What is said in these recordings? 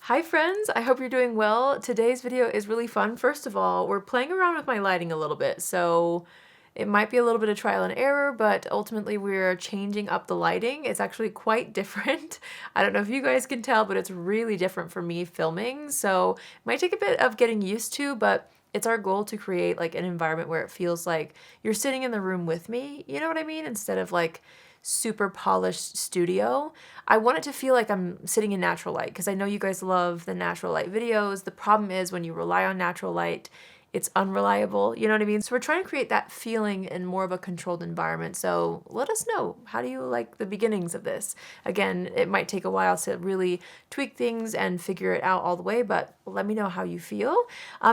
Hi friends, I hope you're doing well. Today's video is really fun. First of all, we're playing around with my lighting a little bit, so it might be a little bit of trial and error, but ultimately we're changing up the lighting. It's actually quite different. I don't know if you guys can tell, but it's really different for me filming, so it might take a bit of getting used to, but it's our goal to create like an environment where it feels like you're sitting in the room with me, you know what I mean? Instead of like super polished studio. I want it to feel like I'm sitting in natural light because I know you guys love the natural light videos. The problem is when you rely on natural light, it's unreliable, you know what I mean? So we're trying to create that feeling in more of a controlled environment. So let us know, how do you like the beginnings of this? Again, it might take a while to really tweak things and figure it out all the way, but let me know how you feel.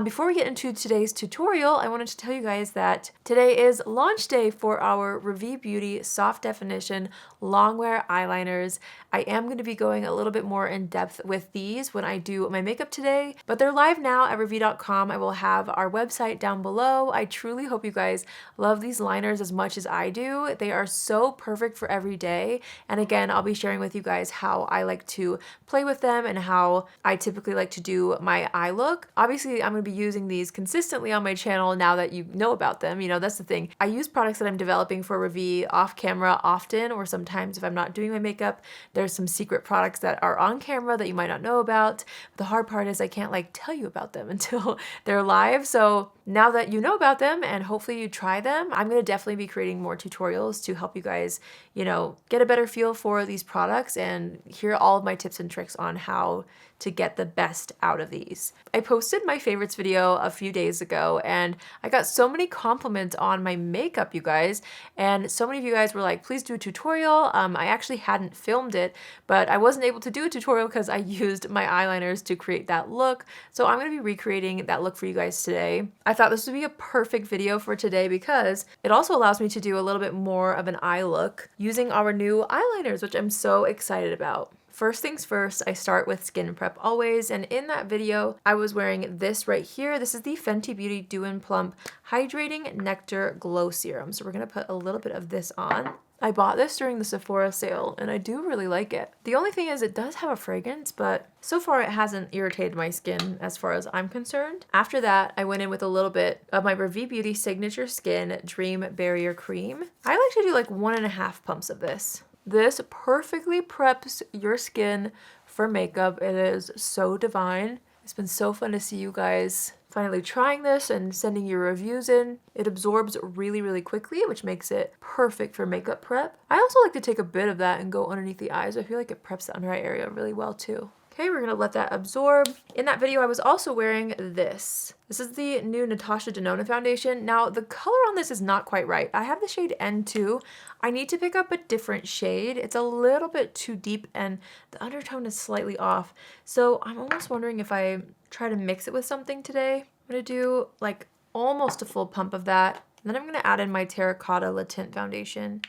Before we get into today's tutorial, I wanted to tell you guys that today is launch day for our RAVIE Beauty Soft Definition Longwear Eyeliners. I am going to be going a little bit more in depth with these when I do my makeup today, but they're live now at ravie.com. I will have our website down below. I truly hope you guys love these liners as much as I do. They are so perfect for every day. And again, I'll be sharing with you guys how I like to play with them and how I typically like to do my eye look. Obviously, I'm going to be using these consistently on my channel now that you know about them. You know, that's the thing. I use products that I'm developing for RAVIE off camera often, or sometimes if I'm not doing my makeup, there's some secret products that are on camera that you might not know about. The hard part is I can't like tell you about them until they're live. So now that you know about them and hopefully you try them, I'm going to definitely be creating more tutorials to help you guys, you know, get a better feel for these products and hear all of my tips and tricks on how to get the best out of these. I posted my favorites video a few days ago and I got so many compliments on my makeup, you guys, and so many of you guys were like, please do a tutorial. I actually hadn't filmed it, but I wasn't able to do a tutorial because I used my eyeliners to create that look. So I'm going to be recreating that look for you guys today. I thought this would be a perfect video for today because it also allows me to do a little bit more of an eye look using our new eyeliners, which I'm so excited about. First things first, I start with skin prep always, and in that video, I was wearing this right here. This is the Fenty Beauty Dew & Plump Hydrating Nectar Glow Serum. So we're gonna put a little bit of this on. I bought this during the Sephora sale, and I do really like it. The only thing is it does have a fragrance, but so far it hasn't irritated my skin as far as I'm concerned. After that, I went in with a little bit of my RAVIE Beauty Signature Skin Dream Barrier Cream. I like to do like 1.5 pumps of this. This perfectly preps your skin for makeup. It is so divine. It's been so fun to see you guys finally trying this and sending your reviews in. It absorbs really, really quickly, which makes it perfect for makeup prep. I also like to take a bit of that and go underneath the eyes. I feel like it preps the under eye area really well too. Okay, we're gonna let that absorb. In that video, I was also wearing this. This is the new NATASHA DENONA foundation. Now, the color on this is not quite right. I have the shade N2. I need to pick up a different shade. It's a little bit too deep and the undertone is slightly off. So I'm almost wondering if I try to mix it with something today. I'm gonna do like almost a full pump of that. And then I'm gonna add in my Terracotta Le Tint foundation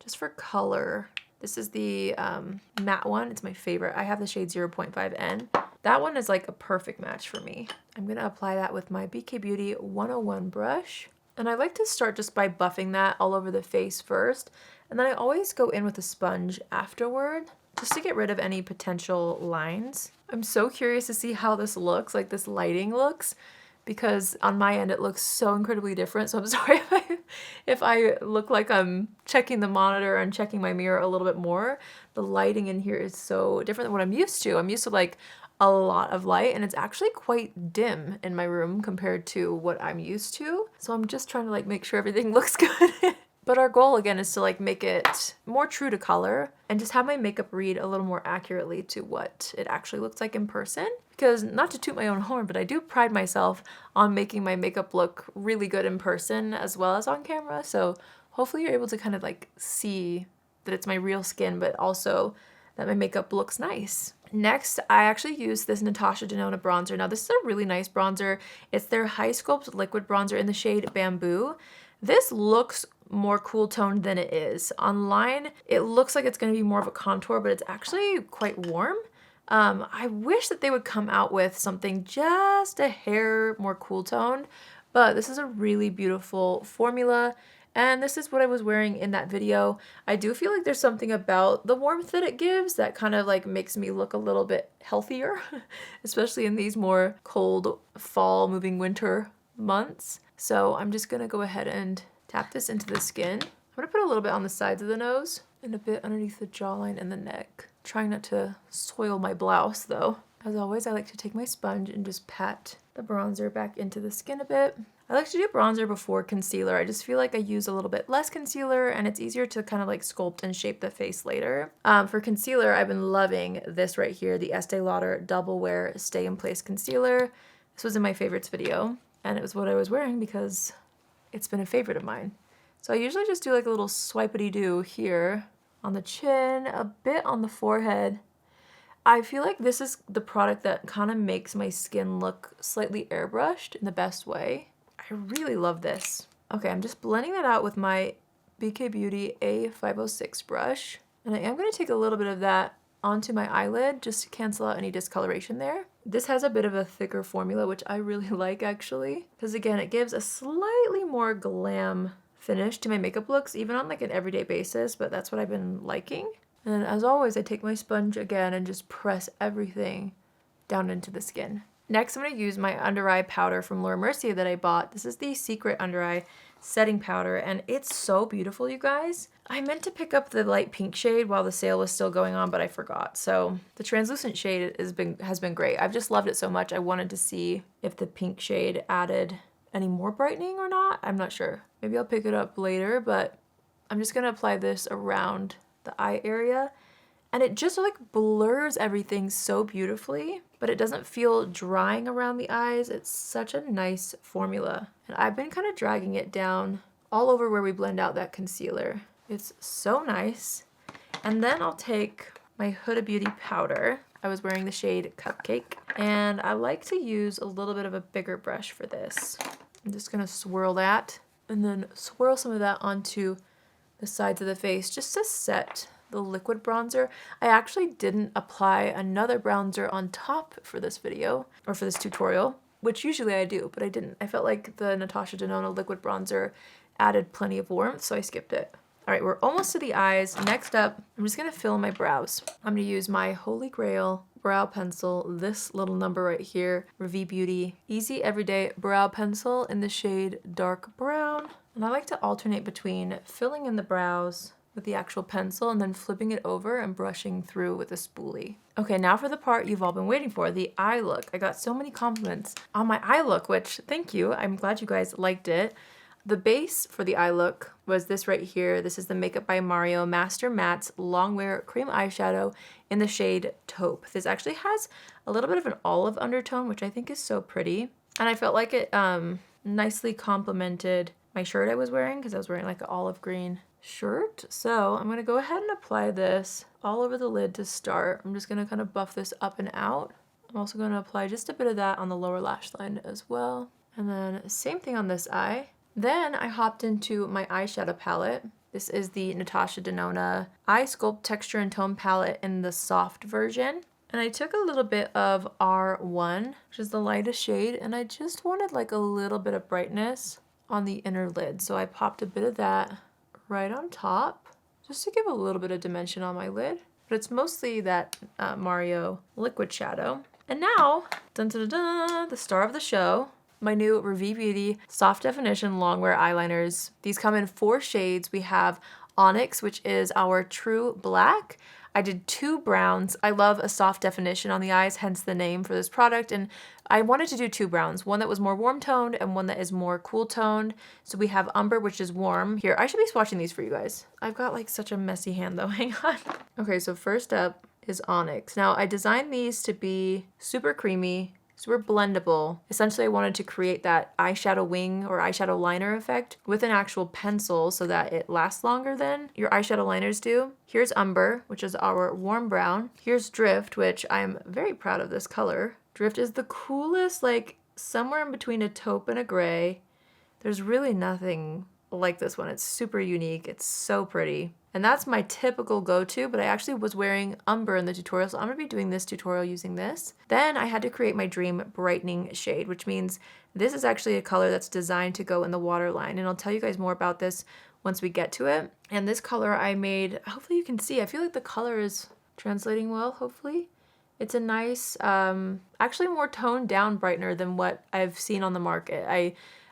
just for color. This is the matte one. It's my favorite. I have the shade 0.5N. That one is like a perfect match for me. I'm going to apply that with my BK Beauty 101 brush. And I like to start just by buffing that all over the face first. And then I always go in with a sponge afterward just to get rid of any potential lines. I'm so curious to see how this looks, like this lighting looks, because on my end it looks so incredibly different. So I'm sorry if I look like I'm checking the monitor and checking my mirror a little bit more. The lighting in here is so different than what I'm used to. I'm used to like a lot of light, and it's actually quite dim in my room compared to what I'm used to. So I'm just trying to like make sure everything looks good. But our goal again is to like make it more true to color and just have my makeup read a little more accurately to what it actually looks like in person. Because not to toot my own horn, but I do pride myself on making my makeup look really good in person as well as on camera. So hopefully you're able to kind of like see that it's my real skin, but also that my makeup looks nice. Next, I actually use this NATASHA DENONA bronzer. Now this is a really nice bronzer. It's their Hy-Sculpt liquid bronzer in the shade Bamboo. This looks more cool toned than it is. Online, it looks like it's going to be more of a contour, but it's actually quite warm. I wish that they would come out with something just a hair more cool toned, but this is a really beautiful formula And this is what I was wearing in that video. I do feel like there's something about the warmth that it gives that kind of like makes me look a little bit healthier, especially in these more cold fall moving winter months. So I'm just gonna go ahead and tap this into the skin. I'm gonna put a little bit on the sides of the nose and a bit underneath the jawline and the neck. Trying not to soil my blouse though. As always, I like to take my sponge and just pat the bronzer back into the skin a bit. I like to do bronzer before concealer. I just feel like I use a little bit less concealer and it's easier to kind of like sculpt and shape the face later. For concealer, I've been loving this right here, the Estee Lauder Double Wear Stay in Place Concealer. This was in my favorites video and it was what I was wearing because it's been a favorite of mine. So I usually just do like a little swipity-doo here on the chin, a bit on the forehead. I feel like this is the product that kind of makes my skin look slightly airbrushed in the best way. I really love this. Okay, I'm just blending that out with my BK Beauty A506 brush. And I am going to take a little bit of that onto my eyelid just to cancel out any discoloration there. This has a bit of a thicker formula, which I really like actually. Because again, it gives a slightly more glam finish to my makeup looks, even on like an everyday basis, but that's what I've been liking. And as always, I take my sponge again and just press everything down into the skin. Next, I'm going to use my under eye powder from Mercier that I bought. This is the Secret Under Eye Setting Powder, and it's so beautiful, you guys. I meant to pick up the light pink shade while the sale was still going on, but I forgot. So the translucent shade has been great. I've just loved it so much. I wanted to see if the pink shade added any more brightening or not. I'm not sure. Maybe I'll pick it up later, but I'm just going to apply this around the eye area. And it just like blurs everything so beautifully, but it doesn't feel drying around the eyes. It's such a nice formula. And I've been kind of dragging it down all over where we blend out that concealer. It's so nice. And then I'll take my Huda Beauty powder. I was wearing the shade Cupcake, and I like to use a little bit of a bigger brush for this. I'm just gonna swirl that and then swirl some of that onto the sides of the face just to set the liquid bronzer. I actually didn't apply another bronzer on top for this video or for this tutorial, which usually I do, but I didn't. I felt like the NATASHA DENONA liquid bronzer added plenty of warmth, so I skipped it. All right, we're almost to the eyes. Next up, I'm just gonna fill my brows. I'm gonna use my Holy Grail brow pencil, this little number right here, RAVIE Beauty Easy Everyday Brow Pencil in the shade Dark Brown. And I like to alternate between filling in the brows with the actual pencil and then flipping it over and brushing through with a spoolie. Okay, now for the part you've all been waiting for, the eye look. I got so many compliments on my eye look, which thank you. I'm glad you guys liked it. The base for the eye look was this right here. This is the Makeup by Mario Master Matte's Longwear Cream Eyeshadow in the shade Taupe. This actually has a little bit of an olive undertone, which I think is so pretty. And I felt like it nicely complemented my shirt I was wearing because I was wearing like an olive green shirt. So I'm gonna go ahead and apply this all over the lid to start. I'm just gonna kind of buff this up and out. I'm also gonna apply just a bit of that on the lower lash line as well. And then same thing on this eye. Then I hopped into my eyeshadow palette. This is the Natasha Denona Eyesculpt Texture and Tone palette in the soft version. And I took a little bit of R1, which is the lightest shade, and I just wanted like a little bit of brightness on the inner lid. So I popped a bit of that right on top, just to give a little bit of dimension on my lid. But it's mostly that Mario liquid shadow. And now, dun dun dun dun, the star of the show, my new RAVIE Beauty Soft Definition Longwear Eyeliners. These come in 4 shades. We have Onyx, which is our true black. I did 2 browns. I love a soft definition on the eyes, hence the name for this product. And I wanted to do 2 browns, one that was more warm toned and one that is more cool toned. So we have Umber, which is warm. Here, I should be swatching these for you guys. I've got like such a messy hand though, hang on. Okay, so first up is Onyx. Now I designed these to be super creamy, super blendable. Essentially, I wanted to create that eyeshadow wing or eyeshadow liner effect with an actual pencil so that it lasts longer than your eyeshadow liners do. Here's Umber, which is our warm brown. Here's Drift, which I'm very proud of this color. Drift is the coolest, like somewhere in between a taupe and a gray. There's really nothing like this one. It's super unique. It's so pretty. And that's my typical go-to, but I actually was wearing Umber in the tutorial, so I'm gonna be doing this tutorial using this. Then I had to create my dream brightening shade, which means this is actually a color that's designed to go in the waterline, and I'll tell you guys more about this once we get to it. And this color I made, hopefully you can see, I feel like the color is translating well, hopefully. It's a nice, actually more toned down brightener than what I've seen on the market.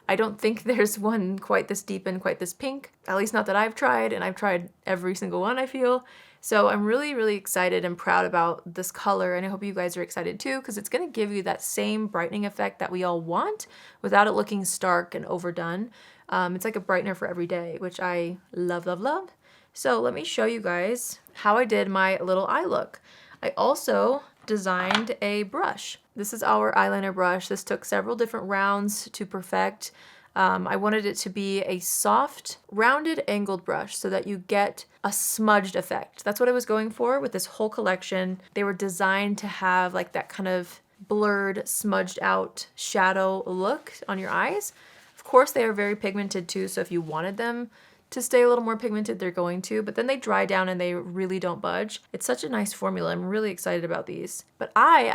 I don't think there's one quite this deep and quite this pink, at least not that I've tried, and I've tried every single one, I feel. So I'm really, really excited and proud about this color, and I hope you guys are excited too, because it's gonna give you that same brightening effect that we all want without it looking stark and overdone. It's like a brightener for every day, which I love, love, love. So let me show you guys how I did my little eye look. I also designed a brush. This is our eyeliner brush. This took several different rounds to perfect. I wanted it to be a soft, rounded, angled brush so that you get a smudged effect. That's what I was going for with this whole collection. They were designed to have like that kind of blurred, smudged out shadow look on your eyes. Of course, they are very pigmented too, so if you wanted them to stay a little more pigmented, they're going to, but then they dry down and they really don't budge. It's such a nice formula. I'm really excited about these. But I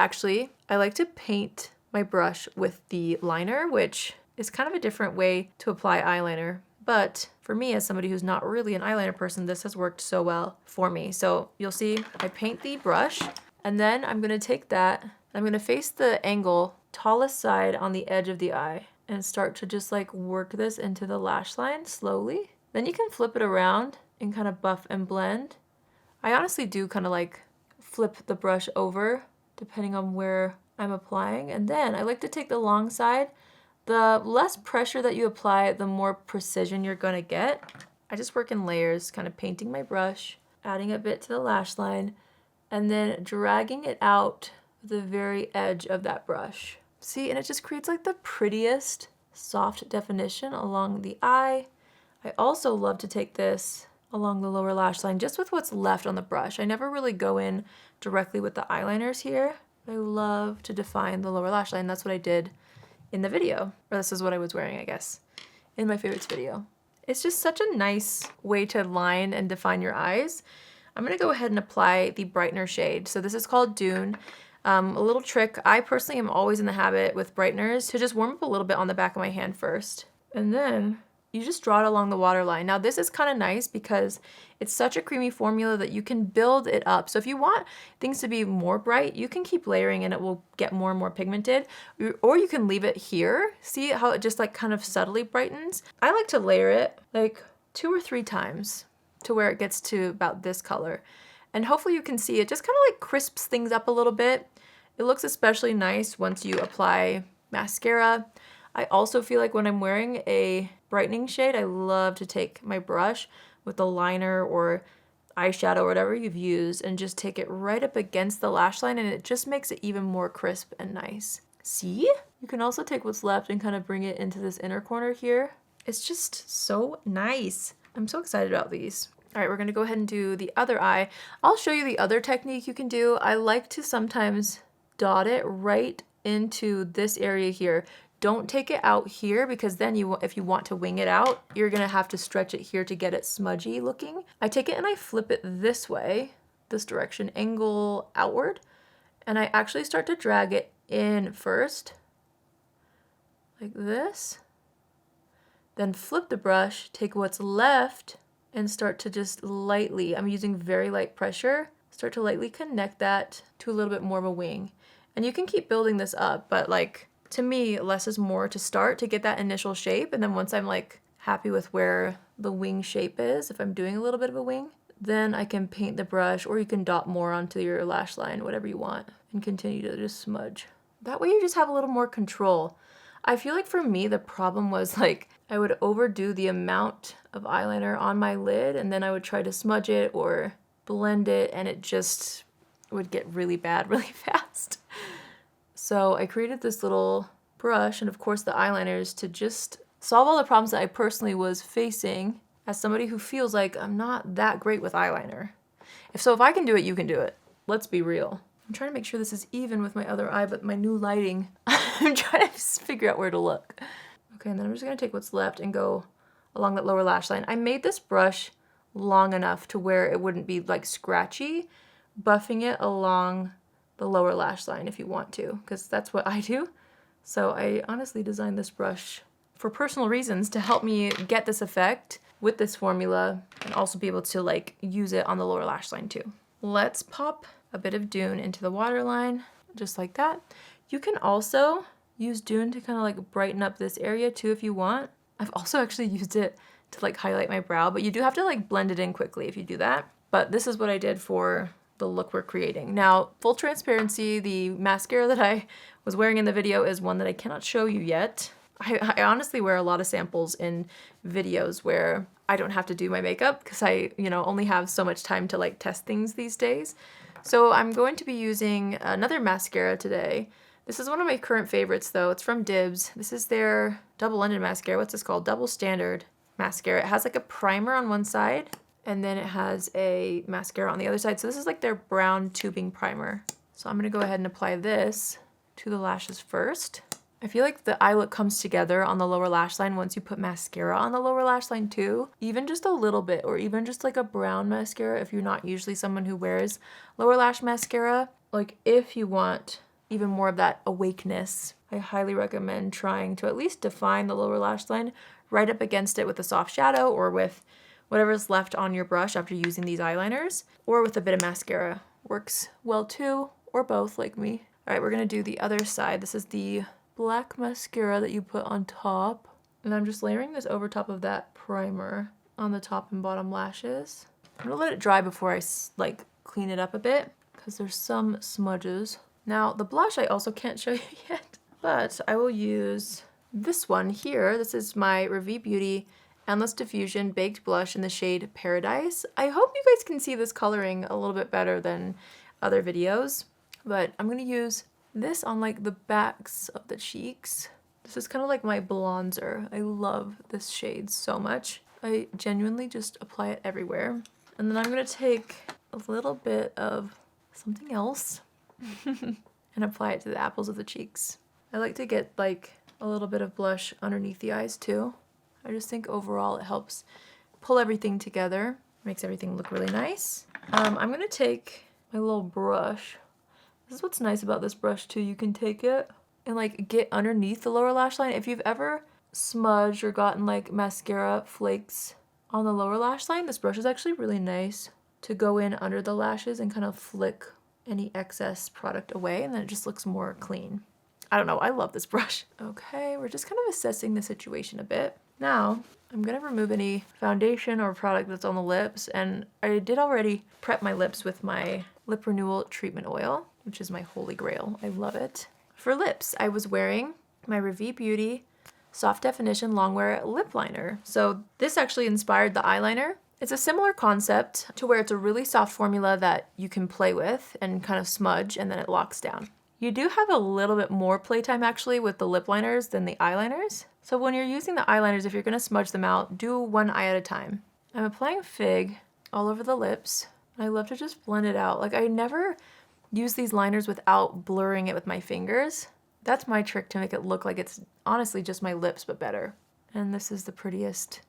like to paint my brush with the liner, which is kind of a different way to apply eyeliner. But for me, as somebody who's not really an eyeliner person, this has worked so well for me. So you'll see I paint the brush, and then I'm gonna take that, I'm gonna face the angle tallest side on the edge of the eye and start to just like work this into the lash line slowly. Then you can flip it around and kind of buff and blend. I honestly do kind of like flip the brush over depending on where I'm applying. And then I like to take the long side. The less pressure that you apply, the more precision you're gonna get. I just work in layers, kind of painting my brush, adding a bit to the lash line, and then dragging it out the very edge of that brush. See, and it just creates like the prettiest soft definition along the eye. I also love to take this along the lower lash line just with what's left on the brush. I never really go in directly with the eyeliners here. I love to define the lower lash line. That's what I did in the video. Or this is what I was wearing, I guess, in my favorites video. It's just such a nice way to line and define your eyes. I'm gonna go ahead and apply the brightener shade. So this is called Dune. A little trick, I personally am always in the habit with brighteners to just warm up a little bit on the back of my hand first. And then you just draw it along the waterline. Now this is kind of nice because it's such a creamy formula that you can build it up. So if you want things to be more bright, you can keep layering and it will get more and more pigmented. Or you can leave it here. See how it just like kind of subtly brightens? I like to layer it like 2 or 3 times to where it gets to about this color. And hopefully you can see it just kind of like crisps things up a little bit. It looks especially nice once you apply mascara. I also feel like when I'm wearing a brightening shade, I love to take my brush with the liner or eyeshadow or whatever you've used and just take it right up against the lash line, and it just makes it even more crisp and nice. See? You can also take what's left and kind of bring it into this inner corner here. It's just so nice. I'm so excited about these. All right, we're gonna go ahead and do the other eye. I'll show you the other technique you can do. I like to sometimes dot it right into this area here. Don't take it out here because then if you want to wing it out, you're gonna have to stretch it here to get it smudgy looking. I take it and I flip it this way, this direction, angle outward, and I actually start to drag it in first, like this. Then flip the brush, take what's left, and start to just lightly, I'm using very light pressure, start to lightly connect that to a little bit more of a wing. And you can keep building this up, but like, to me, less is more to start to get that initial shape. And then once I'm like happy with where the wing shape is, if I'm doing a little bit of a wing, then I can paint the brush, or you can dot more onto your lash line, whatever you want, and continue to just smudge. That way you just have a little more control. I feel like for me, the problem was like, I would overdo the amount of eyeliner on my lid, and then I would try to smudge it or blend it, and it just would get really bad really fast. So I created this little brush and of course the eyeliners to just solve all the problems that I personally was facing as somebody who feels like I'm not that great with eyeliner. If I can do it, you can do it. Let's be real. I'm trying to make sure this is even with my other eye, but my new lighting, I'm trying to figure out where to look. Okay, and then I'm just gonna take what's left and go along that lower lash line. I made this brush long enough to where it wouldn't be like scratchy, buffing it along the lower lash line if you want to, because that's what I do. So I honestly designed this brush for personal reasons to help me get this effect with this formula and also be able to like use it on the lower lash line too. Let's pop a bit of Dune into the waterline, just like that. You can also use Dune to kind of like brighten up this area too if you want. I've also actually used it to like highlight my brow, but you do have to like blend it in quickly if you do that. But this is what I did for the look we're creating. Now, full transparency, the mascara that I was wearing in the video is one that I cannot show you yet. I honestly wear a lot of samples in videos where I don't have to do my makeup because I, only have so much time to like test things these days. So I'm going to be using another mascara today. This is one of my current favorites though. It's from DIBS. This is their double-ended mascara. What's this called? Double Standard mascara. It has like a primer on one side and then it has a mascara on the other side. So this is like their brown tubing primer. So I'm gonna go ahead and apply this to the lashes first. I feel like the eye look comes together on the lower lash line once you put mascara on the lower lash line too. Even just a little bit, or even just like a brown mascara if you're not usually someone who wears lower lash mascara. Like if you want even more of that awakeness, I highly recommend trying to at least define the lower lash line right up against it with a soft shadow or with whatever's left on your brush after using these eyeliners, or with a bit of mascara. Works well too, or both like me. All right, we're gonna do the other side. This is the black mascara that you put on top. And I'm just layering this over top of that primer on the top and bottom lashes. I'm gonna let it dry before I like clean it up a bit because there's some smudges. Now the blush I also can't show you yet, but I will use this one here. This is my RAVIE Beauty Endless Diffusion Baked Blush in the shade Paradise. I hope you guys can see this coloring a little bit better than other videos, but I'm gonna use this on like the backs of the cheeks. This is kind of like my bronzer. I love this shade so much. I genuinely just apply it everywhere. And then I'm gonna take a little bit of something else and apply it to the apples of the cheeks. I like to get like a little bit of blush underneath the eyes too. I just think overall it helps pull everything together, makes everything look really nice. I'm gonna take my little brush. This is what's nice about this brush too. You can take it and like get underneath the lower lash line. If you've ever smudged or gotten like mascara flakes on the lower lash line, this brush is actually really nice to go in under the lashes and kind of flick any excess product away, and then it just looks more clean. I don't know, I love this brush. Okay, we're just kind of assessing the situation a bit. Now, I'm gonna remove any foundation or product that's on the lips, and I did already prep my lips with my Lip Renewal Treatment Oil, which is my holy grail. I love it. For lips, I was wearing my RAVIE Beauty Soft Definition Longwear Lip Liner. So this actually inspired the eyeliner. It's a similar concept to where it's a really soft formula that you can play with and kind of smudge and then it locks down. You do have a little bit more playtime actually with the lip liners than the eyeliners. So when you're using the eyeliners, if you're gonna smudge them out, do one eye at a time. I'm applying Fig all over the lips. I love to just blend it out. Like I never use these liners without blurring it with my fingers. That's my trick to make it look like it's honestly just my lips, but better. And this is the prettiest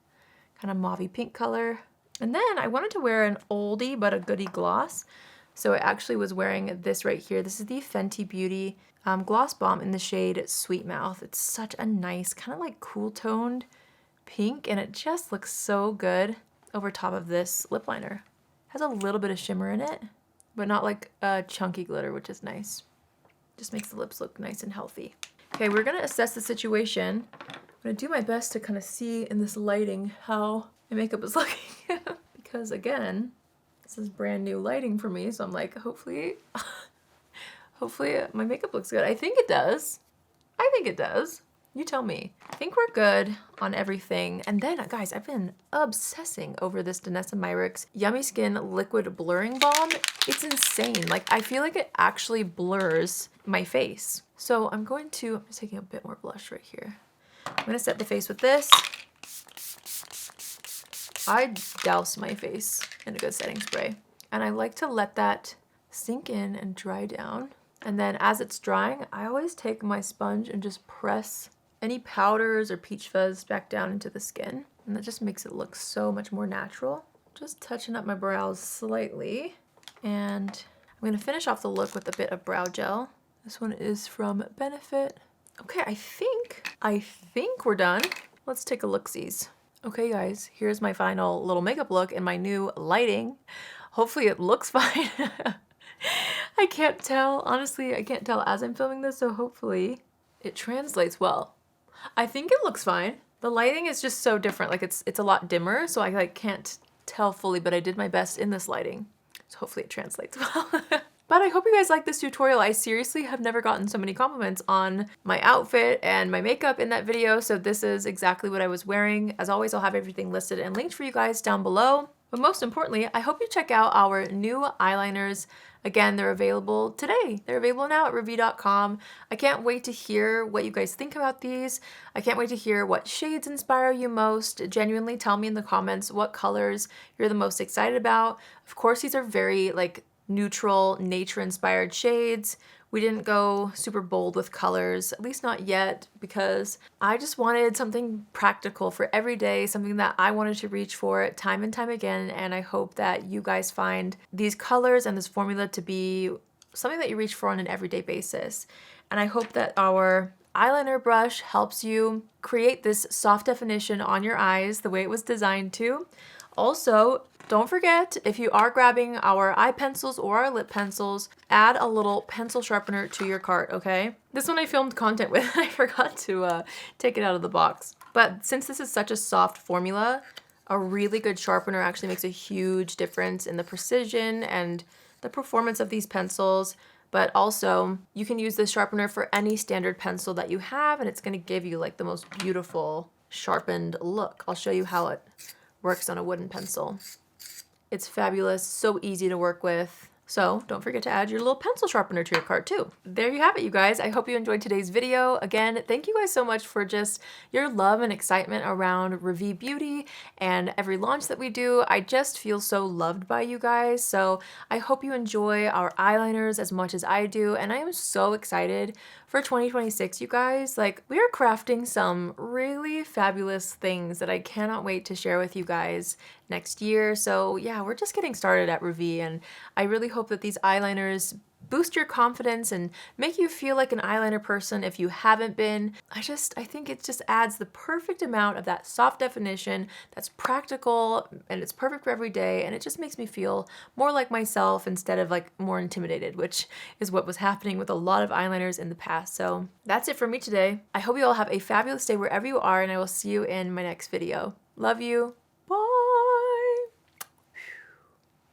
kind of mauvey pink color. And then I wanted to wear an oldie but a goodie gloss. So I actually was wearing this right here. This is the Fenty Beauty Gloss Bomb in the shade Sweet Mouth. It's such a nice kind of like cool toned pink, and it just looks so good over top of this lip liner. Has a little bit of shimmer in it, but not like a chunky glitter, which is nice. Just makes the lips look nice and healthy. Okay, we're gonna assess the situation. I'm gonna do my best to kind of see in this lighting how my makeup is looking. Because again, this is brand new lighting for me, so I'm like, hopefully my makeup looks good. I think it does. I think it does. You tell me. I think we're good on everything. And then, guys, I've been obsessing over this Danessa Myricks Yummy Skin Liquid Blurring Balm. It's insane. Like, I feel like it actually blurs my face. So I'm just taking a bit more blush right here. I'm gonna set the face with this. I douse my face in a good setting spray. And I like to let that sink in and dry down. And then as it's drying, I always take my sponge and just press any powders or peach fuzz back down into the skin. And that just makes it look so much more natural. Just touching up my brows slightly. And I'm gonna finish off the look with a bit of brow gel. This one is from Benefit. Okay, I think we're done. Let's take a look-sees. Okay guys, here's my final little makeup look in my new lighting. Hopefully it looks fine. I can't tell, honestly, I can't tell as I'm filming this, so hopefully it translates well. I think it looks fine. The lighting is just so different, like it's a lot dimmer, so I like can't tell fully, but I did my best in this lighting. So hopefully it translates well. But I hope you guys like this tutorial. I seriously have never gotten so many compliments on my outfit and my makeup in that video, so this is exactly what I was wearing. As always, I'll have everything listed and linked for you guys down below. But most importantly, I hope you check out our new eyeliners. Again, they're available today. They're available now at RAVIE.com. I can't wait to hear what you guys think about these. I can't wait to hear what shades inspire you most. Genuinely tell me in the comments what colors you're the most excited about. Of course, these are very like neutral, nature-inspired shades. We didn't go super bold with colors, at least not yet, because I just wanted something practical for every day, something that I wanted to reach for time and time again, and I hope that you guys find these colors and this formula to be something that you reach for on an everyday basis. And I hope that our eyeliner brush helps you create this soft definition on your eyes the way it was designed to. Also, don't forget, if you are grabbing our eye pencils or our lip pencils, add a little pencil sharpener to your cart, okay? This one I filmed content with, I forgot to take it out of the box. But since this is such a soft formula, a really good sharpener actually makes a huge difference in the precision and the performance of these pencils. But also, you can use this sharpener for any standard pencil that you have, and it's gonna give you like the most beautiful sharpened look. I'll show you how it works on a wooden pencil. It's fabulous, so easy to work with. So don't forget to add your little pencil sharpener to your cart too. There you have it, you guys. I hope you enjoyed today's video. Again, thank you guys so much for just your love and excitement around RAVIE Beauty and every launch that we do. I just feel so loved by you guys. So I hope you enjoy our eyeliners as much as I do. And I am so excited for 2026, you guys. Like, we are crafting some really fabulous things that I cannot wait to share with you guys next year. So yeah, we're just getting started at RAVIE, and I really hope that these eyeliners boost your confidence and make you feel like an eyeliner person if you haven't been. I think it just adds the perfect amount of that soft definition that's practical and it's perfect for every day, and it just makes me feel more like myself instead of like more intimidated, which is what was happening with a lot of eyeliners in the past. So that's it for me today. I hope you all have a fabulous day wherever you are, and I will see you in my next video. Love you.